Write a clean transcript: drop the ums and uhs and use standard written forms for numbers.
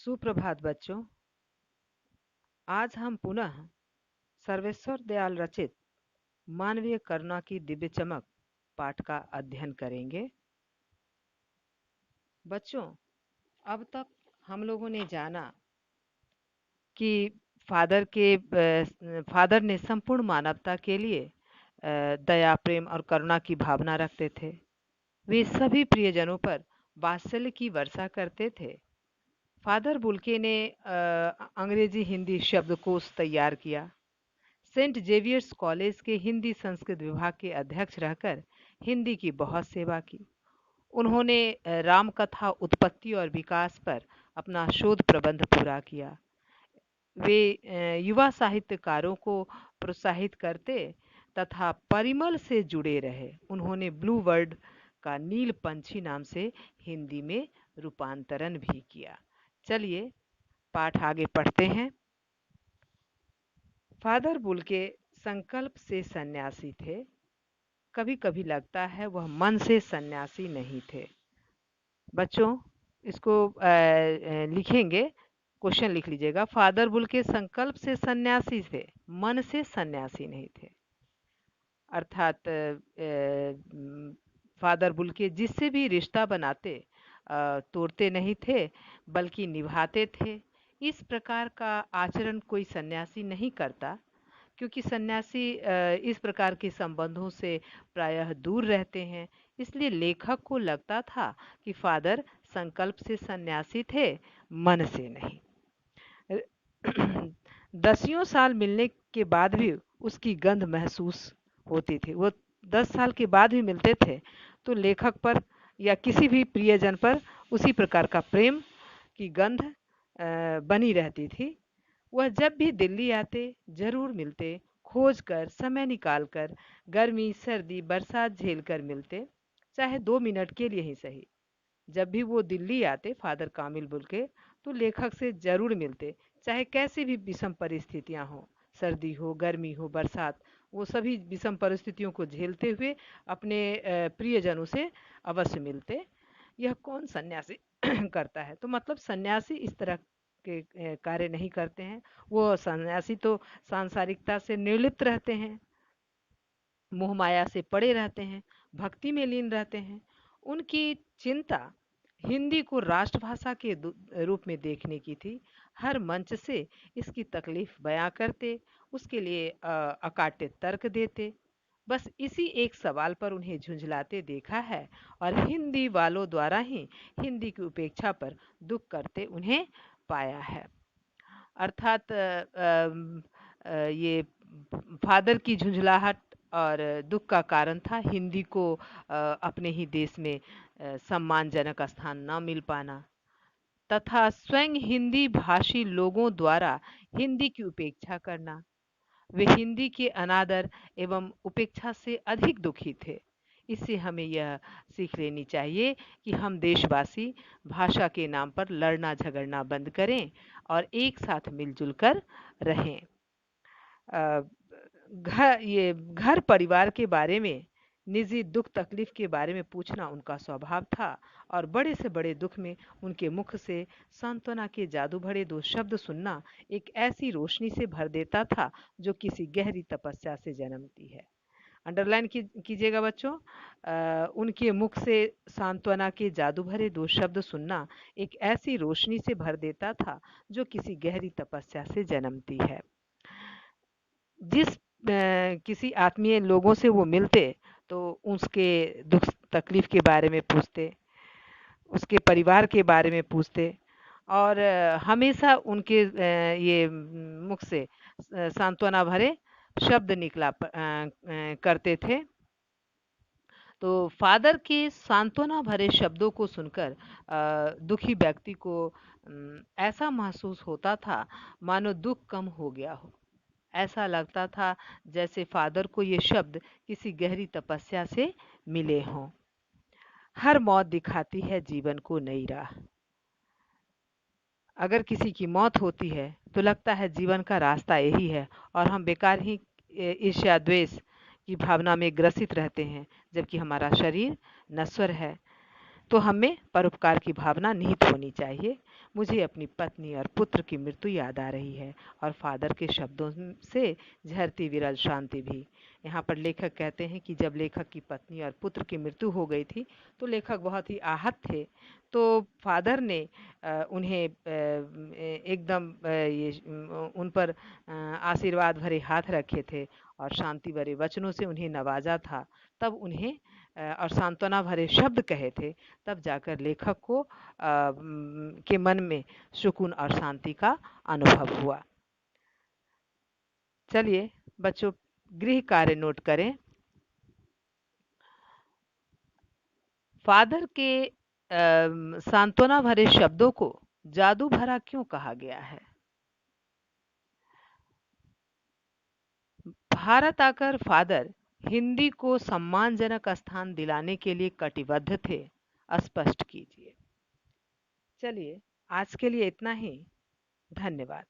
सुप्रभात बच्चों। आज हम पुनः सर्वेश्वर दयाल रचित मानवीय करुणा की दिव्य चमक पाठ का अध्ययन करेंगे। बच्चों, अब तक हम लोगों ने जाना कि फादर ने संपूर्ण मानवता के लिए दया, प्रेम और करुणा की भावना रखते थे। वे सभी प्रियजनों पर वात्सल्य की वर्षा करते थे। फादर बुल्के ने अंग्रेजी हिंदी शब्दकोश तैयार किया। सेंट जेवियर्स कॉलेज के हिंदी संस्कृत विभाग के अध्यक्ष रहकर हिंदी की बहुत सेवा की। उन्होंने रामकथा उत्पत्ति और विकास पर अपना शोध प्रबंध पूरा किया। वे युवा साहित्यकारों को प्रोत्साहित करते तथा परिमल से जुड़े रहे। उन्होंने ब्लू वर्ड का नील पंछी नाम से हिंदी में रूपांतरण भी किया। चलिए पाठ आगे पढ़ते हैं। फादर बुल्के संकल्प से सन्यासी थे। कभी कभी लगता है वह मन से सन्यासी नहीं थे। बच्चों, इसको लिखेंगे, क्वेश्चन लिख लीजिएगा। फादर बुल्के संकल्प से सन्यासी थे, मन से सन्यासी नहीं थे। अर्थात फादर बुल्के जिससे भी रिश्ता बनाते तोड़ते नहीं थे बल्कि निभाते थे। इस प्रकार का आचरण कोई सन्यासी नहीं करता, क्योंकि सन्यासी इस प्रकार के संबंधों से प्रायः दूर रहते हैं। इसलिए लेखक को लगता था कि फादर संकल्प से सन्यासी थे, मन से नहीं। 10 साल मिलने के बाद भी उसकी गंध महसूस होती थी। वो 10 साल के बाद भी मिलते थे तो लेखक पर या किसी भी प्रियजन पर उसी प्रकार का प्रेम की गंध बनी रहती थी। वह जब भी दिल्ली आते जरूर मिलते, खोज कर समय निकाल कर गर्मी सर्दी बरसात झेल कर मिलते, चाहे 2 मिनट के लिए ही सही। जब भी वो दिल्ली आते फादर कामिल बुल्के तो लेखक से जरूर मिलते, चाहे कैसी भी विषम परिस्थितियां हो, सर्दी हो, गर्मी हो, बरसात, वो सभी विषम परिस्थितियों को झेलते हुए अपने प्रियजनों से अवश्य मिलते। यह कौन सन्यासी करता है? तो मतलब सन्यासी इस तरह के कार्य नहीं करते हैं। वो सन्यासी तो सांसारिकता से निर्लिप्त रहते हैं, मोह माया से पड़े रहते हैं, भक्ति में लीन रहते हैं। उनकी चिंता हिंदी को राष्ट्रभाषा के रूप में देखने की थी। हर मंच से इसकी तकलीफ बयां करते, उसके लिए अकाट्य तर्क देते। बस इसी एक सवाल पर उन्हें झुंझलाते देखा है और हिंदी वालों द्वारा ही हिंदी की उपेक्षा पर दुख करते उन्हें पाया है। अर्थात ये फादर की झुंझलाहट और दुख का कारण था हिंदी को अपने ही देश में सम्मानजनक स्थान न मिल पाना तथा स्वयं हिंदी भाषी लोगों द्वारा हिंदी की उपेक्षा करना। वे हिंदी के अनादर एवं उपेक्षा से अधिक दुखी थे। इससे हमें यह सीख लेनी चाहिए कि हम देशवासी भाषा के नाम पर लड़ना झगड़ना बंद करें और एक साथ मिलजुल कर रहें। घर परिवार के बारे में, निजी दुख तकलीफ के बारे में पूछना उनका स्वभाव था और बड़े से बड़े दुख में उनके मुख से सांत्वना के जादू भरे 2 शब्द सुनना एक ऐसी रोशनी से भर देता था जो किसी गहरी तपस्या से जन्मती है। अंडरलाइन कीजिएगा बच्चों। उनके मुख से सांत्वना के जादू भरे 2 शब्द सुनना एक ऐसी रोशनी से भर देता था जो किसी गहरी तपस्या से जन्मती है। जिस किसी आत्मीय लोगों से वो मिलते तो उसके दुख तकलीफ के बारे में पूछते, उसके परिवार के बारे में पूछते और हमेशा उनके ये मुख से सांत्वना भरे शब्द निकला करते थे। तो फादर के सांत्वना भरे शब्दों को सुनकर दुखी व्यक्ति को ऐसा महसूस होता था मानो दुख कम हो गया हो। ऐसा लगता था जैसे फादर को ये शब्द किसी गहरी तपस्या से मिले हों। हर मौत दिखाती है जीवन को नई राह। अगर किसी की मौत होती है तो लगता है जीवन का रास्ता यही है और हम बेकार ही ईर्ष्या द्वेष की भावना में ग्रसित रहते हैं, जबकि हमारा शरीर नश्वर है। तो हमें परोपकार की भावना निहित होनी चाहिए। मुझे अपनी पत्नी और पुत्र की मृत्यु याद आ रही है और फादर के शब्दों से झरती विरल शांति भी। यहाँ पर लेखक कहते हैं कि जब लेखक की पत्नी और पुत्र की मृत्यु हो गई थी तो लेखक बहुत ही आहत थे। तो फादर ने उन्हें एकदम उन पर आशीर्वाद भरे हाथ रखे थे और शांति भरे वचनों से उन्हें नवाजा था। तब उन्हें और सांत्वना भरे शब्द कहे थे। तब जाकर लेखक को के मन में सुकून और शांति का अनुभव हुआ। चलिए बच्चों, गृह कार्य नोट करें। फादर के सांत्वना भरे शब्दों को जादू भरा क्यों कहा गया है? भारत आकर फादर हिंदी को सम्मानजनक स्थान दिलाने के लिए कटिबद्ध थे। स्पष्ट कीजिए। चलिए आज के लिए इतना ही। धन्यवाद।